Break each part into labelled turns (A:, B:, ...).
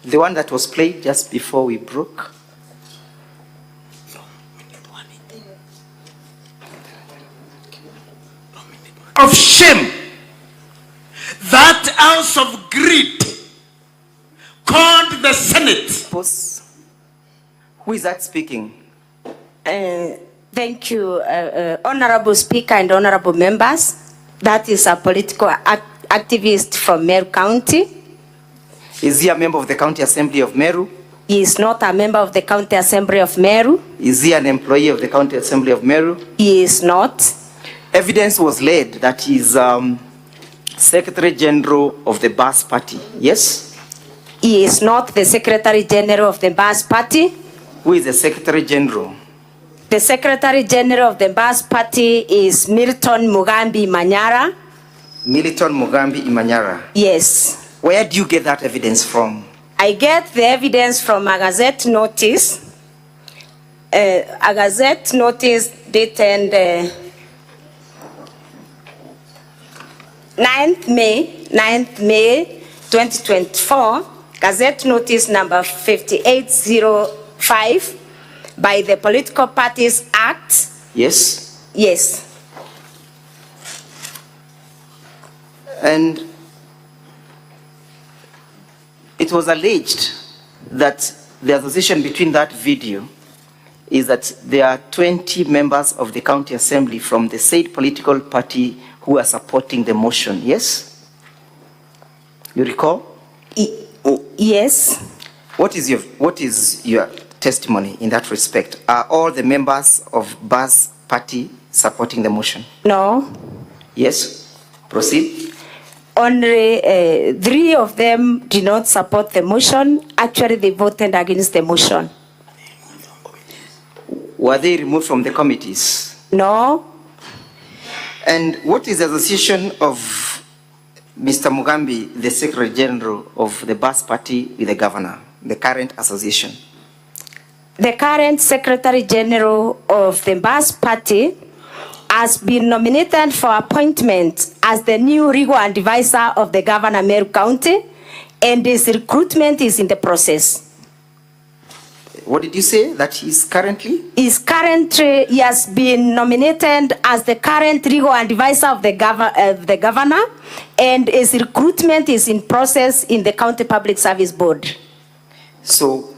A: The one that was played just before we broke.
B: Of shame. That ounce of greed called the Senate.
A: Who is that speaking?
C: Thank you, Honorable Speaker and Honorable Members. That is a political activist from Meru County.
A: Is he a member of the County Assembly of Meru?
C: He is not a member of the County Assembly of Meru.
A: Is he an employee of the County Assembly of Meru?
C: He is not.
A: Evidence was laid that he is Secretary General of the Bas Party, yes?
C: He is not the Secretary General of the Bas Party.
A: Who is the Secretary General?
C: The Secretary General of the Bas Party is Milton Mugambi Manyora.
A: Milton Mugambi Manyora.
C: Yes.
A: Where do you get that evidence from?
C: I get the evidence from a Gazette notice. A Gazette notice dated 9th May 2024, Gazette Notice number 5805 by the Political Parties Act.
A: Yes?
C: Yes.
A: And it was alleged that the association between that video is that there are 20 members of the County Assembly from the said political party who are supporting the motion, yes? You recall?
C: Yes.
A: What is your testimony in that respect? Are all the members of Bas Party supporting the motion?
C: No.
A: Yes? Proceed.
C: Only 3 of them did not support the motion. Actually, they voted against the motion.
A: Were they removed from the committees?
C: No.
A: And what is the association of Mr. Mugambi, the Secretary General of the Bas Party, with the governor, the current association?
C: The current Secretary General of the Bas Party has been nominated for appointment as the new legal advisor of the governor Meru County, and his recruitment is in the process.
A: What did you say that he is currently?
C: He has been nominated as the current legal advisor of the governor, and his recruitment is in process in the County Public Service Board.
A: So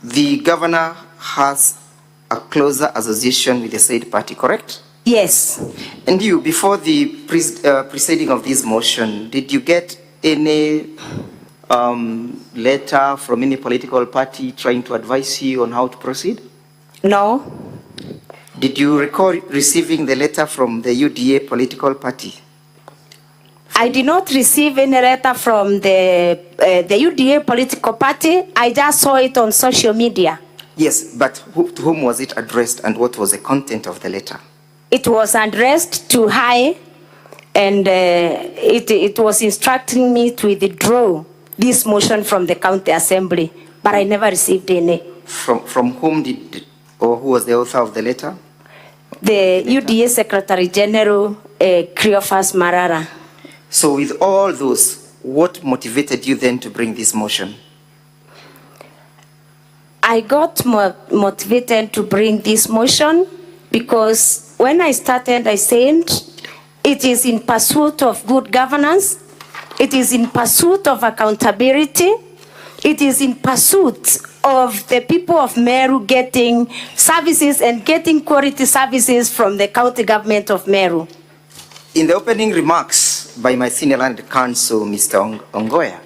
A: the governor has a closer association with the said party, correct?
C: Yes.
A: And you, before the proceeding of this motion, did you get any letter from any political party trying to advise you on how to proceed?
C: No.
A: Did you recall receiving the letter from the UDA political party?
C: I did not receive any letter from the UDA political party. I just saw it on social media.
A: Yes, but to whom was it addressed, and what was the content of the letter?
C: It was addressed to High, and it was instructing me to withdraw this motion from the County Assembly, but I never received any.
A: From whom or who was the author of the letter?
C: The UDA Secretary General, Cleophas Marara.
A: So with all those, what motivated you then to bring this motion?
C: I got motivated to bring this motion because when I started, I said, it is in pursuit of good governance. It is in pursuit of accountability. It is in pursuit of the people of Meru getting services and getting quality services from the county government of Meru.
A: In the opening remarks by my senior land counsel, Mr. Ongoya,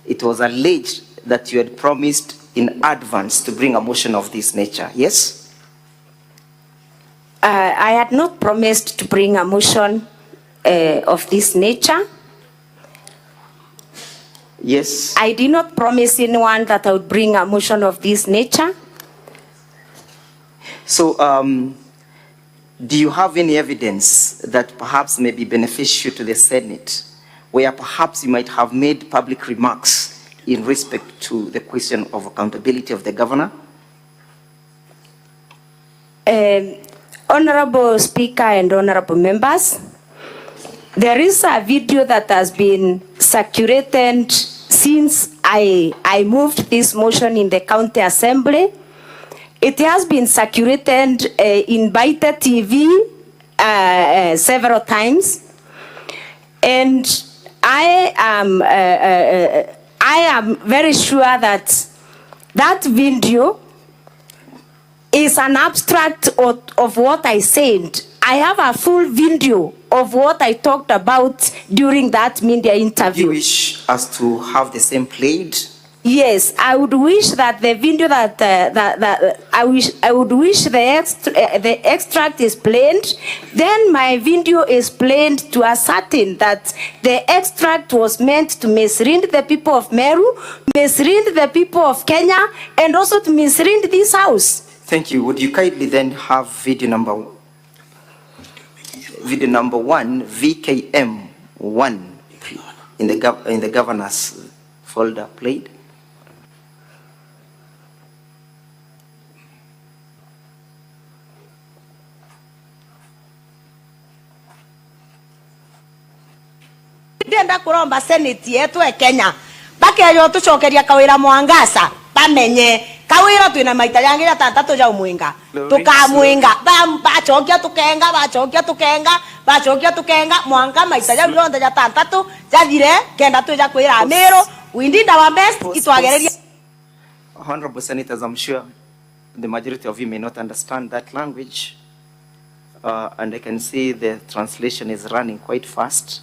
A: it was alleged that you had promised in advance to bring a motion of this nature, yes?
C: I had not promised to bring a motion of this nature.
A: Yes.
C: I did not promise anyone that I would bring a motion of this nature.
A: So, do you have any evidence that perhaps may be beneficial to the Senate, where perhaps you might have made public remarks in respect to the question of accountability of the governor?
C: Honorable Speaker and honorable members, there is a video that has been circulated since since I moved this motion in the county assembly. It has been circulated in Baita TV several times, and I am very sure that that video is an abstract of what I said. I have a full video of what I talked about during that media interview.
A: You wish us to have the same played?
C: Yes, I would wish that the video I would wish the extract is played. Then my video is played to ascertain that the extract was meant to mislead the people of Meru, mislead the people of Kenya, and also to mislead this house.
A: Thank you. Would you kindly then have video number 1, VKM 1, in the governor's folder played?
D: Ndenda kuromba seneti yetu e Kenya bakeyo tucokeria Kawira Mwangaza bamenye Kawira twina maita yangi ya tantatu ja umwinga tukamwinga bachokia tukenga mwanga maita ya ronda ya tantatu jathire kenda tuja kwira Meru we did our best itwagereria.
A: Honorable Senators, I'm sure the majority of you may not understand that language, and I can see the translation is running quite fast.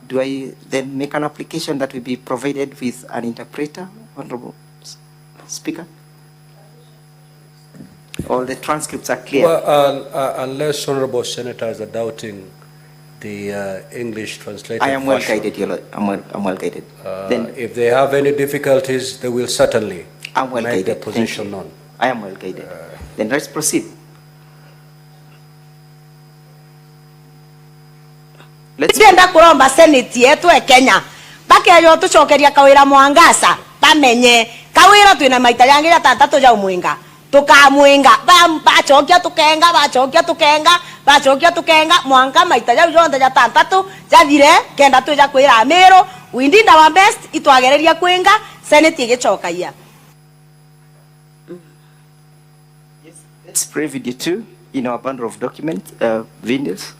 A: Do I then make an application that will be provided with an interpreter, Honorable Speaker? All the transcripts are clear.
E: Well, unless Honorable Senators are doubting the English translated
A: I am well
E: version,
A: guided, Your Lord. I'm well guided. Then
E: if they have any difficulties, they will certainly
A: I'm well
E: make their
A: guided.
E: position known.
A: I am well guided. Then let's proceed.
D: Ndenda kuromba seneti yetu e Kenya bakeyo tucokeria Kawira Mwangaza bamenye Kawira twina maita yangi ya tantatu ja umwinga tukamwinga bachokia tukenga mwanga maita ya ronda ya tantatu jathire kenda tuja kwira Meru we did our best itwagereria kwinga seneti igicokaia.
A: Let's play video 2 in our bundle of document videos.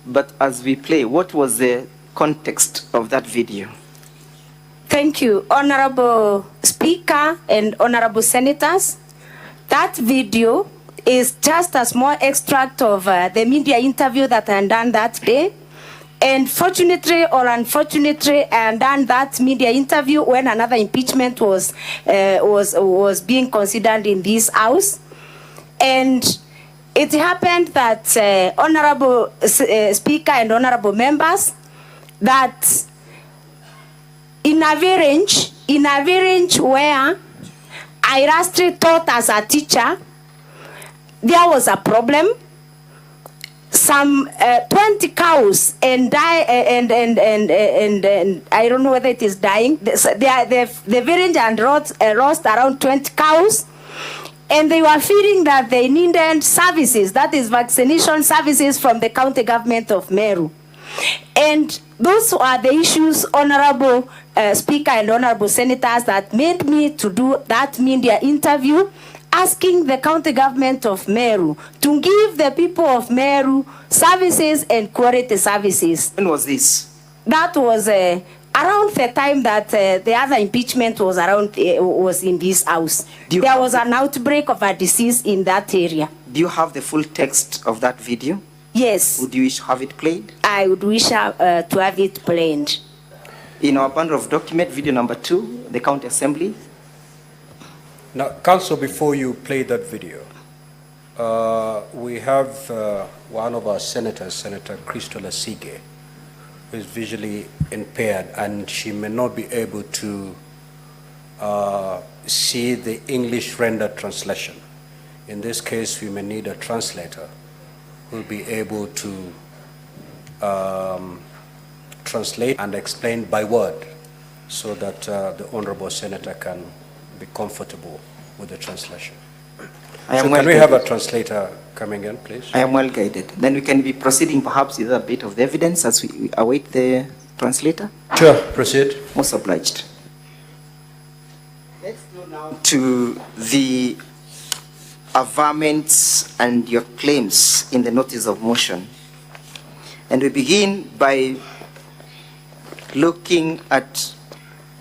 A: But as we play, what was the context of that video?
C: Thank you, Honorable Speaker and Honorable Senators. That video is just a small extract of the media interview that I done that day. And fortunately or unfortunately, I done that media interview when another impeachment was being considered in this house. And it happened that Honorable Speaker and Honorable members, that in a range where I lastly taught as a teacher, there was a problem. Some 20 cows and I don't know whether it is dying. The village and lost around 20 cows. And they were feeling that they needed services, that is vaccination services from the county government of Meru. And those are the issues, Honorable Speaker and Honorable Senators, that made me to do that media interview, asking the county government of Meru to give the people of Meru services and quality services.
A: When was this?
C: That was around the time that the other impeachment was was in this house. There was an outbreak of a disease in that area.
A: Do you have the full text of that video?
C: Yes.
A: Would you wish to have it played?
C: I would wish to have it played.
A: In our bundle of document, video number 2, the county assembly.
E: Now, Council, before you play that video, we have one of our senators, Senator Christola Sige, who is visually impaired, and she may not be able to see the English rendered translation. In this case, we may need a translator who will be able to translate and explain by word so that the Honorable Senator can be comfortable with the translation.
A: Can
E: we have a translator coming in, please?
A: I am well guided. Then we can be proceeding perhaps with a bit of the evidence as we await the translator.
E: Sure, proceed.
A: Most obliged. Let's go now to the averments and your claims in the notice of motion. And we begin by looking at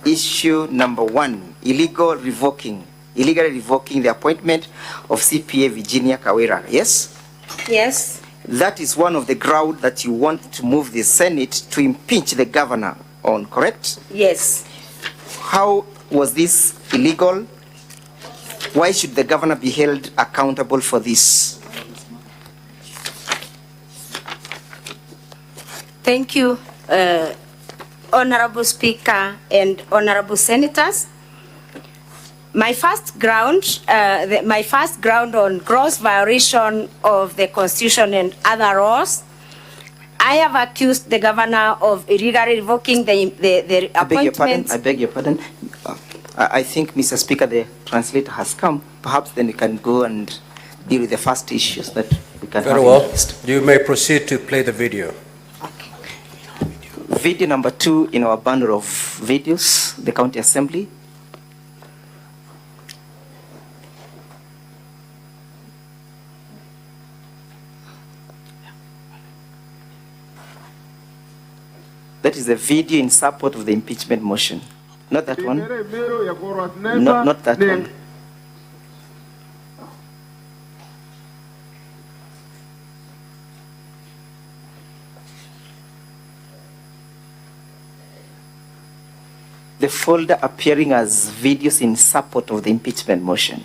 A: issue number 1, illegally revoking the appointment of CPA Virginia Kawira. Yes?
C: Yes.
A: That is one of the grounds that you want to move the Senate to impeach the governor on, correct?
C: Yes.
A: How was this illegal? Why should the governor be held accountable for this?
C: Thank you, Honorable Speaker and Honorable Senators. My first ground on gross violation of the Constitution and other laws, I have accused the governor of illegally revoking the appointment.
A: I beg your pardon. I think, Mr. Speaker, the translator has come. Perhaps then we can go and deal with the first issues that we can have.
E: Very well. You may proceed to play the video.
A: Video number 2 in our bundle of videos, the County Assembly. That is the video in support of the impeachment motion. Not that one. Not that one. The folder appearing as videos in support of the impeachment motion.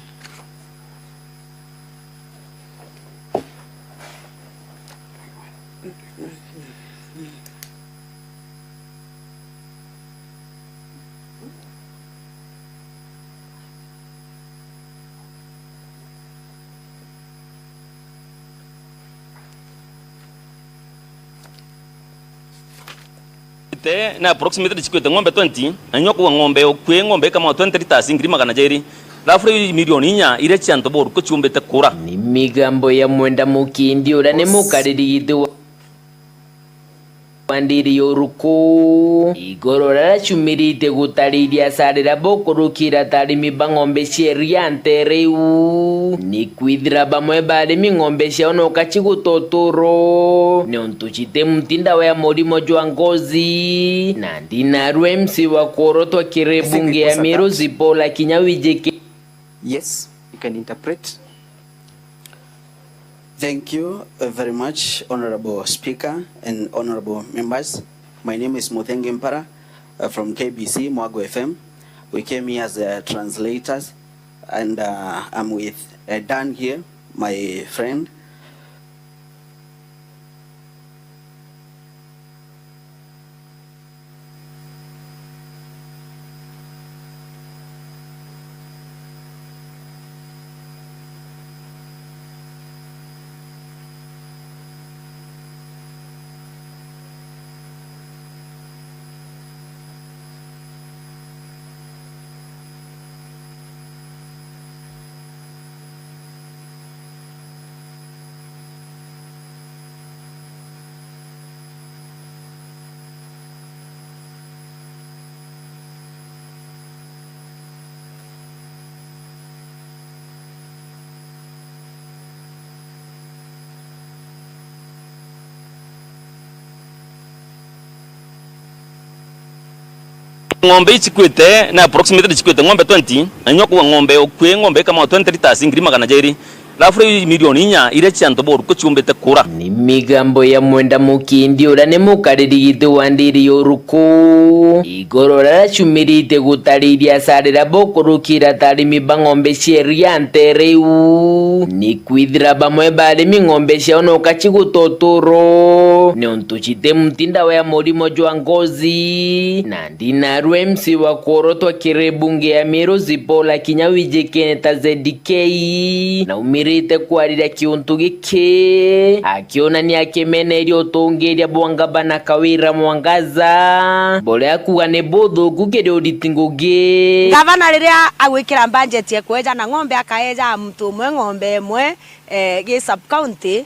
F: na approximately chikwete ngombe 20 anyoko ngombe okwe ngombe kama 20 liters ngiri magana jeri lafure milioni nya ire chanto boru ko chumbete kura
G: ni migambo ya mwenda mukindi ura ne mukarirido wandiri yoruko igorora chumirite gutariria sarira bokorukira tarimi bangombe sheriante reu ni kwidra bamwe bari mingombe shaono kachigutotoro ne ontuchite mtinda wa morimo jwa ngozi na ndinaru MC wa koroto kirebunge ya Meru zipola kinyawijeke.
A: Yes, you can interpret.
H: Thank you very much, Honorable Speaker and Honorable members. My name is Mutembei from KBC, Mwago FM. We came here as translators, and I'm with Dan here, my friend.
F: ngombe chikwete na approximately chikwete ngombe 20 anyoko ngombe okwe ngombe kama 20 liters ngiri magana jeri lafure milioni nya ire chanto boru ko chumbete kura
G: ni migambo ya mwenda mukindi ura ne mukarirido wandiri yoruko igorora chumirite gutariria sarira bokorukira tarimi bangombe sheriante reu ni kwidra bamwe bari mingombe shaono kachigutotoro ne ontuchite mtinda wa morimo jwa ngozi na ndinaru MC wa koroto kirebunge ya Meru zipola kinyawijeke tazedikei na aumĩrĩte kwarĩra kĩũntũ gĩkĩ akĩonania akĩmeneria ũtũngĩria Mwangaza na Kawira Mwangaza boria kuga nĩ bũthũku kĩrĩ ũriti ngũngĩ.
D: Gavana rĩrĩa agwĩkĩra budget ekwenja na ng'ombe akaenja mtu ũmwe ng'ombe ĩmwe gĩ sub county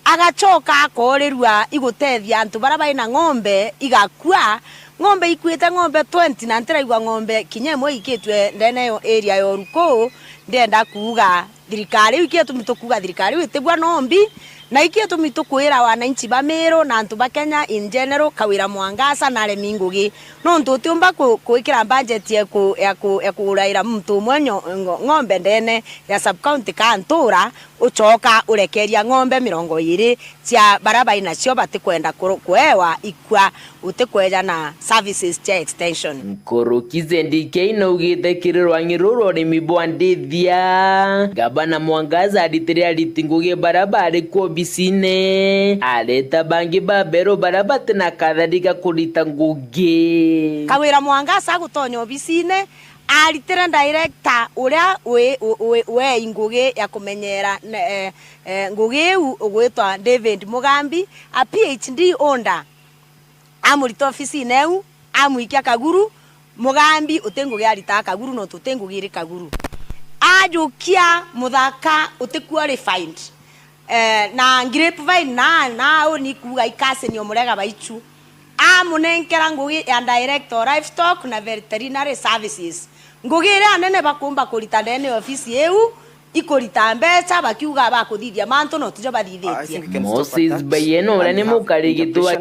D: agacoka akorĩrua igũteithia antu bara baina ng'ombe igakua ng'ombe ikuĩte ng'ombe 20 na ntĩraigua ng'ombe kinya ĩmwe ikĩtwe ndene yo area ya Ruko ndenda kuga thirikari ikĩtũmi tukuga thirikari wĩtĩgwa nombi na ikĩtũmi tukwĩra wananchi ba Meru na antu ba Kenya in general Kawira Mwangaza na arĩmi ngũgĩ no ntũtiumba kwĩkĩra budget ya kũraira mtu ũmwe ng'ombe ndene ya sub county kantura ucoka urekeria ng'ombe 20 cia barabara nacio batikwenda kwewa ikwa utikweja na services cia extension.
G: Nkorokize ndike inaugite kirirwa ngiruro rimi bwandithia Gavana Mwangaza aditiria ritinguge barabara kwa bisine aleta bangi babero barabate na kadhalika kulita nguge.
D: Kawira Mwangaza gutonyo bisine aritira director uria we nguge ya kumenyera nguge ugwitwa David Mugambi a PhD onda amurito ofisi neu amuikia Kaguru Mugambi utenguge arita Kaguru no tutengugire Kaguru ajukia muthaka utiqualified na grapevine na oni kuga ikase ni omurega baichu amunenkera ngugi ya director livestock na veterinary services ngugire anene bakumba kurita ndene ofisi eu ikorita mbeca bakiuga bakuthithia manto no tujo bathithĩtie.
G: Moses Bayeno ura ni mukarigitwa.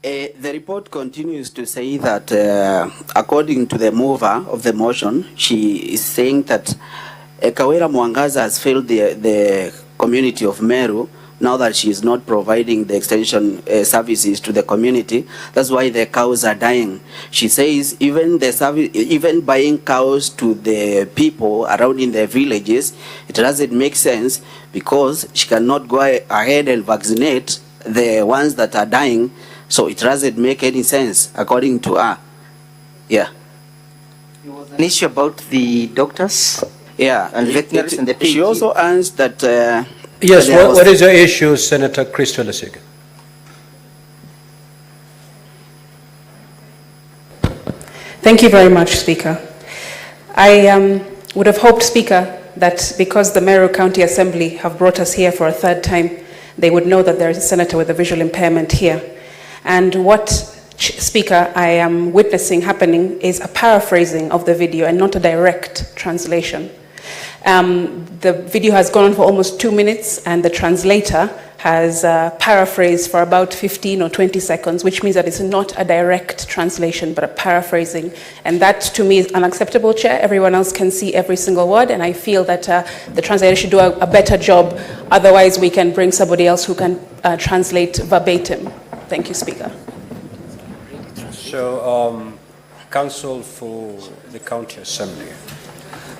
H: The report continues to say that according to the mover of the motion, she is saying that Kawira Mwangaza has failed the community of Meru now that she is not providing the extension services to the community. That's why the cows are dying. She says even buying cows to the people around in the villages, it doesn't make sense because she cannot go ahead and vaccinate the ones that are dying. So it doesn't make any sense according to her. Yeah.
A: It was an issue about the doctors.
H: Yeah,
A: and veterinaries and the PhD.
H: She also answered that.
E: Yes, what is your issue, Senator Christopher Sige?
I: Thank you very much, Speaker. I would have hoped, Speaker, that because the Meru County Assembly have brought us here for a third time, they would know that there is a senator with a visual impairment here. And what, Speaker, I am witnessing happening is a paraphrasing of the video and not a direct translation. The video has gone on for almost 2 minutes and the translator has paraphrased for about 15 or 20 seconds, which means that it's not a direct translation but a paraphrasing. And that to me is unacceptable, Chair. Everyone else can see every single word and I feel that the translator should do a better job. Otherwise we can bring somebody else who can translate verbatim. Thank you, Speaker.
E: So, Counsel for the County Assembly.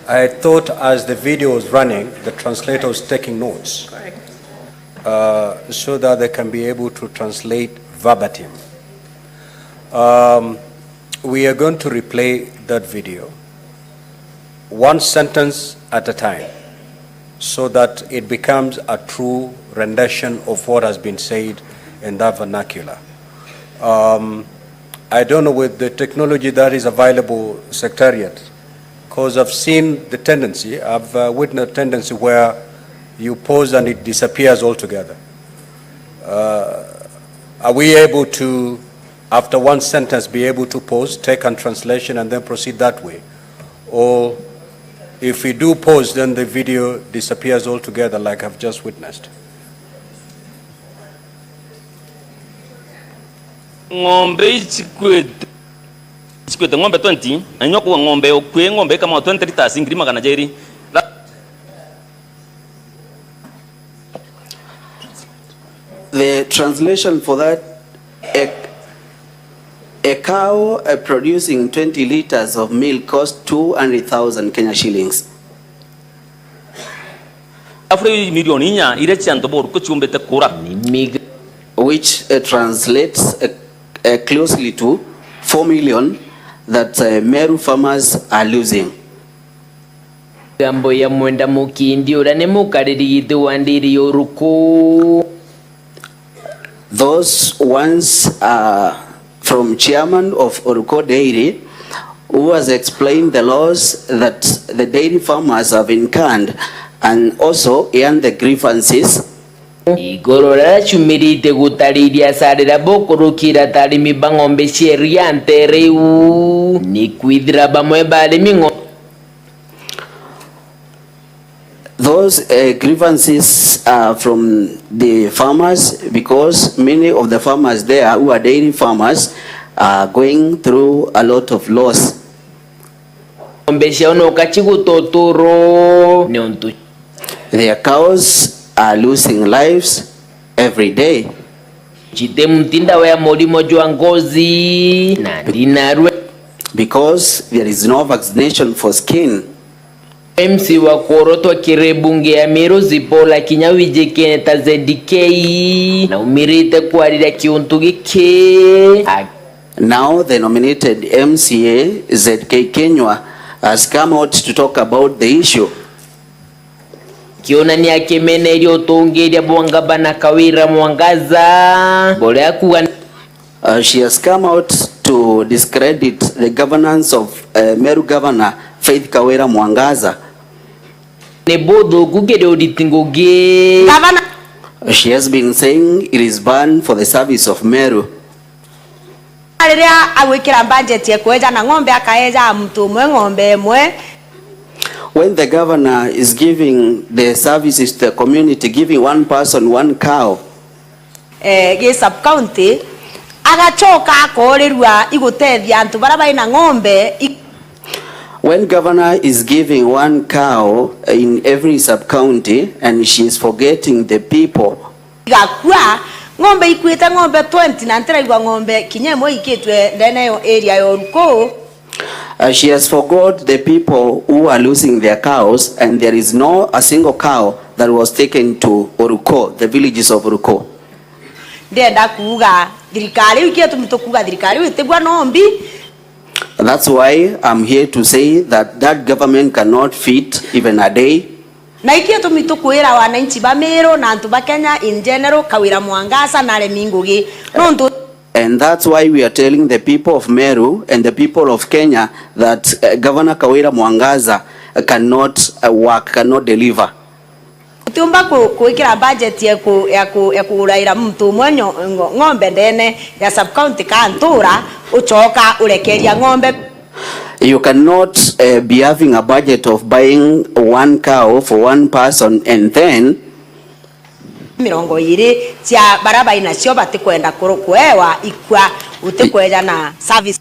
E: I thought as the video was running, the translator was taking notes so that they can be able to translate verbatim. We are going to replay that video, one sentence at a time, so that it becomes a true rendition of what has been said in that vernacular. I don't know with the technology that is available, Secretariat, because I've seen the tendency, I've witnessed a tendency where you pause and it disappears altogether. Are we able to, after one sentence, be able to pause, take a translation, and then proceed that way? Or if we do pause, then the video disappears altogether like I've just witnessed?
F: Ng'ombe chikwete ng'ombe 20 anyoko ng'ombe okwe ng'ombe kama 20 liters ngirima kana jeri.
H: The translation for that, a cow producing 20 liters of milk costs 200,000 Kenya shillings.
F: Afre milioni nya ire chanto bor ko chumbete kura.
H: Which translates closely to 4 million that Meru farmers are losing.
G: Gambo ya mwenda mukindi ura ne mukariri wandiri yoruko.
H: Those ones are from chairman of Oruko Dairy, who has explained the laws that the dairy farmers have incurred and also earned the grievances.
G: Igorora chumirite gutariria sarira bokurukira tarimi bangombe cieriante reu ni kwithira bamwe barimi ngo.
H: Those grievances are from the farmers because many of the farmers there who are dairy farmers are going through a lot of loss. Their cows are losing lives every day. Because there is no vaccination for skin.
G: MC wa kuorotwa kirebunge ya Meru zipola kinyawije kenyatta ZK na umirite kuarira kiuntu gike.
H: Now the nominated MCA ZK Kenywa has come out to talk about the issue.
G: Kiona ni akemene ilio tuongeria Mwangaza na Kawira Mwangaza. Bole akuwa
H: she has come out to discredit the governance of Meru Governor Faith Kawira Mwangaza. She has been saying it is banned for the service of Meru. When the governor is giving the services to the community, giving one person one cow,
D: sub-county,
H: when governor is giving one cow in every sub-county and she is forgetting the people,
D: ngombe ikwita ngombe 20 na ntira igwa ngombe kinyemo ikitwe ndene yo area yoruko.
H: She has forgot the people who are losing their cows, and there is no a single cow that was taken to Oruko, the villages of Oruko. That's why I'm here to say that that government cannot feed even a day.
D: Na ikia tumitukuira wananchi ba Meru na antu ba Kenya in general Kawira Mwangaza na Lemingugi.
H: And that's why we are telling the people of Meru and the people of Kenya that Governor Kawira Mwangaza cannot work, cannot deliver.
D: Tumba kuikira budget ya kuuraira mtu mwenyo ngombe ndene ya sub county kantura uchoka urekeria ngombe.
H: You cannot be having a budget of buying one cow for one person and then
D: mirongo iri cia baraba inacio batikwenda kuewa ikwa utikweja na service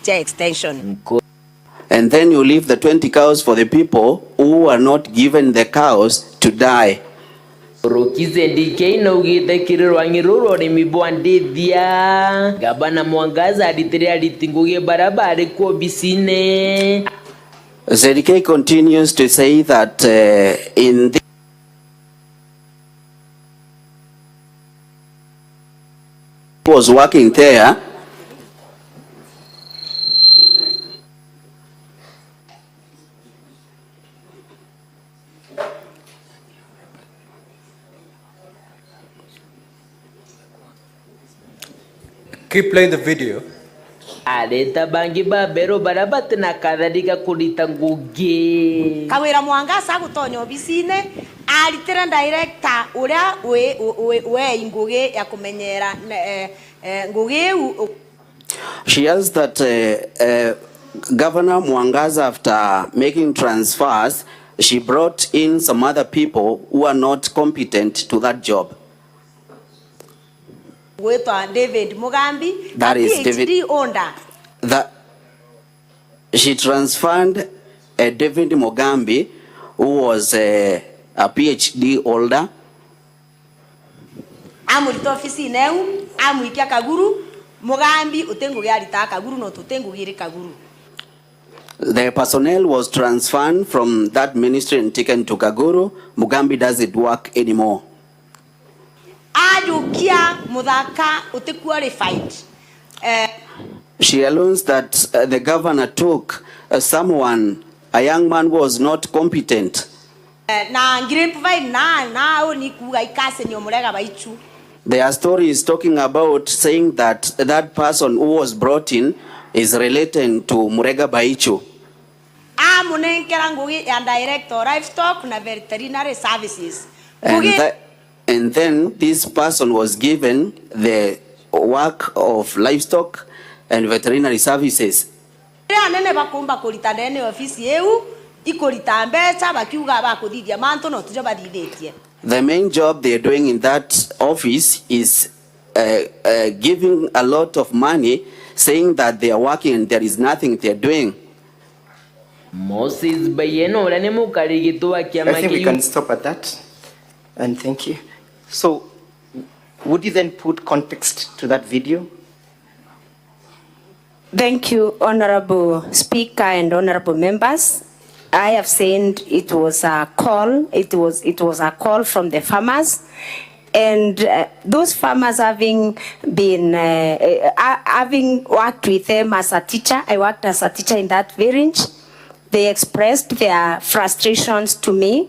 D: extension.
H: And then you leave the 20 cows for the people who are not given the cows to die.
G: Rokize DK na ugite kirirwa ngiruro ni mibwandithia gabana Mwangaza aditiria litinguge barabara kwa bisine.
H: ZK continues to say that in the was working there,
E: keep playing the video.
G: Aleta bangi babero barabate na kadhalika kulita ngugi.
D: Kawira Mwangaza gutonyo bisine alitira director uria we ngugi ya kumenyera ngugi.
H: She has that Governor Mwangaza, after making transfers, she brought in some other people who are not competent to that job.
D: David Mugambi,
H: that is
D: PhD
H: David
D: Onda.
H: That she transferred David Mugambi, who was a PhD holder.
D: Amulito ofisi neu, amuikia Kaguru, Mugambi utengu alita Kaguru no tutengu giri Kaguru.
H: The personnel was transferred from that ministry and taken to Kaguru. Mugambi doesn't work anymore.
D: Ajukia mudhaka uti qualified.
H: She allows that the governor took someone, a young man who was not competent. Their story is talking about saying that that person who was brought in is related to Murega Baichu.
D: Director livestock na veterinary services.
H: And then this person was given the work of livestock and veterinary services. The main job they're doing in that office is giving a lot of money, saying that they are working and there is nothing they're doing.
A: I think we can stop at that. And thank you. So, would you then put context to that video?
C: Thank you, Honorable Speaker and Honorable members. I have said it was a call. It was a call from the farmers, and those farmers having been having worked with them as a teacher. I worked as a teacher in that village. They expressed their frustrations to me,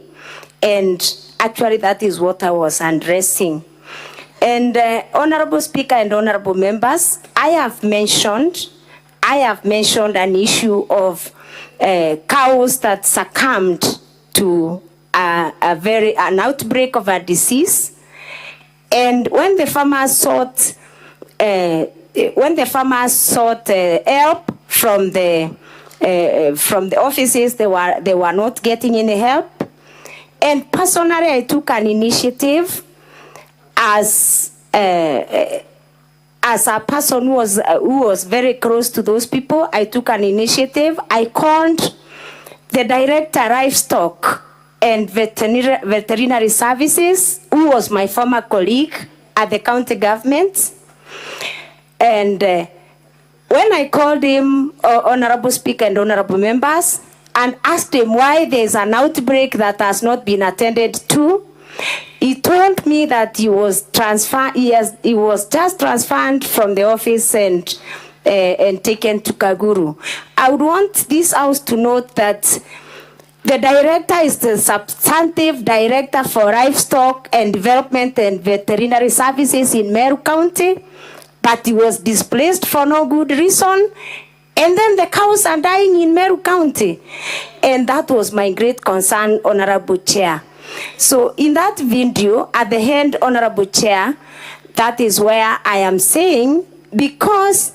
C: and actually that is what I was addressing. And Honorable Speaker and Honorable members, I have mentioned an issue of cows that succumbed to an outbreak of a disease. And when the farmers sought help from the offices, they were not getting any help. And personally, I took an initiative as a person who was very close to those people. I took an initiative. I called the director livestock and veterinary services, who was my former colleague at the county government. And when I called him, Honorable Speaker and Honorable members, and asked him why there's an outbreak that has not been attended to, he told me that he was just transferred from the office and taken to Kaguru. I would want this house to note that the director is the substantive director for livestock and development and veterinary services in Meru County, but he was displaced for no good reason. And then the cows are dying in Meru County. And that was my great concern, Honorable Chair. So in that video, at the end, Honorable Chair, that is where I am saying, because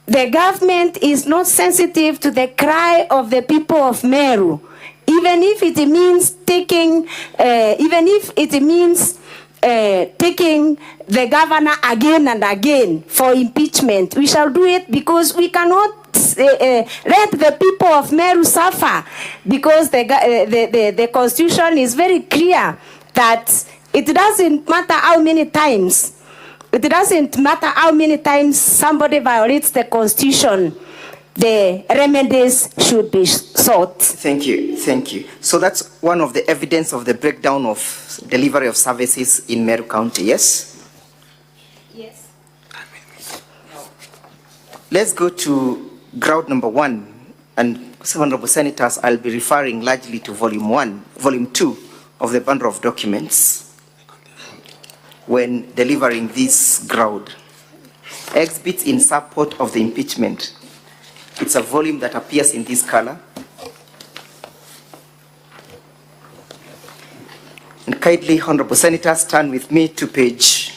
C: the government is not sensitive to the cry of the people of Meru, even if it means taking the governor again and again for impeachment, we shall do it, because we cannot let the people of Meru suffer, because the constitution is very clear that it doesn't matter how many times somebody violates the constitution, the remedies should be sought.
A: Thank you. So that's one of the evidence of the breakdown of delivery of services in Meru County, yes?
C: Yes.
A: Let's go to ground number 1, and Honorable Senators, I'll be referring largely to volume 2 of the bundle of documents when delivering this ground. Exhibits in support of the impeachment. It's a volume that appears in this color. And kindly, Honorable Senators, turn with me to page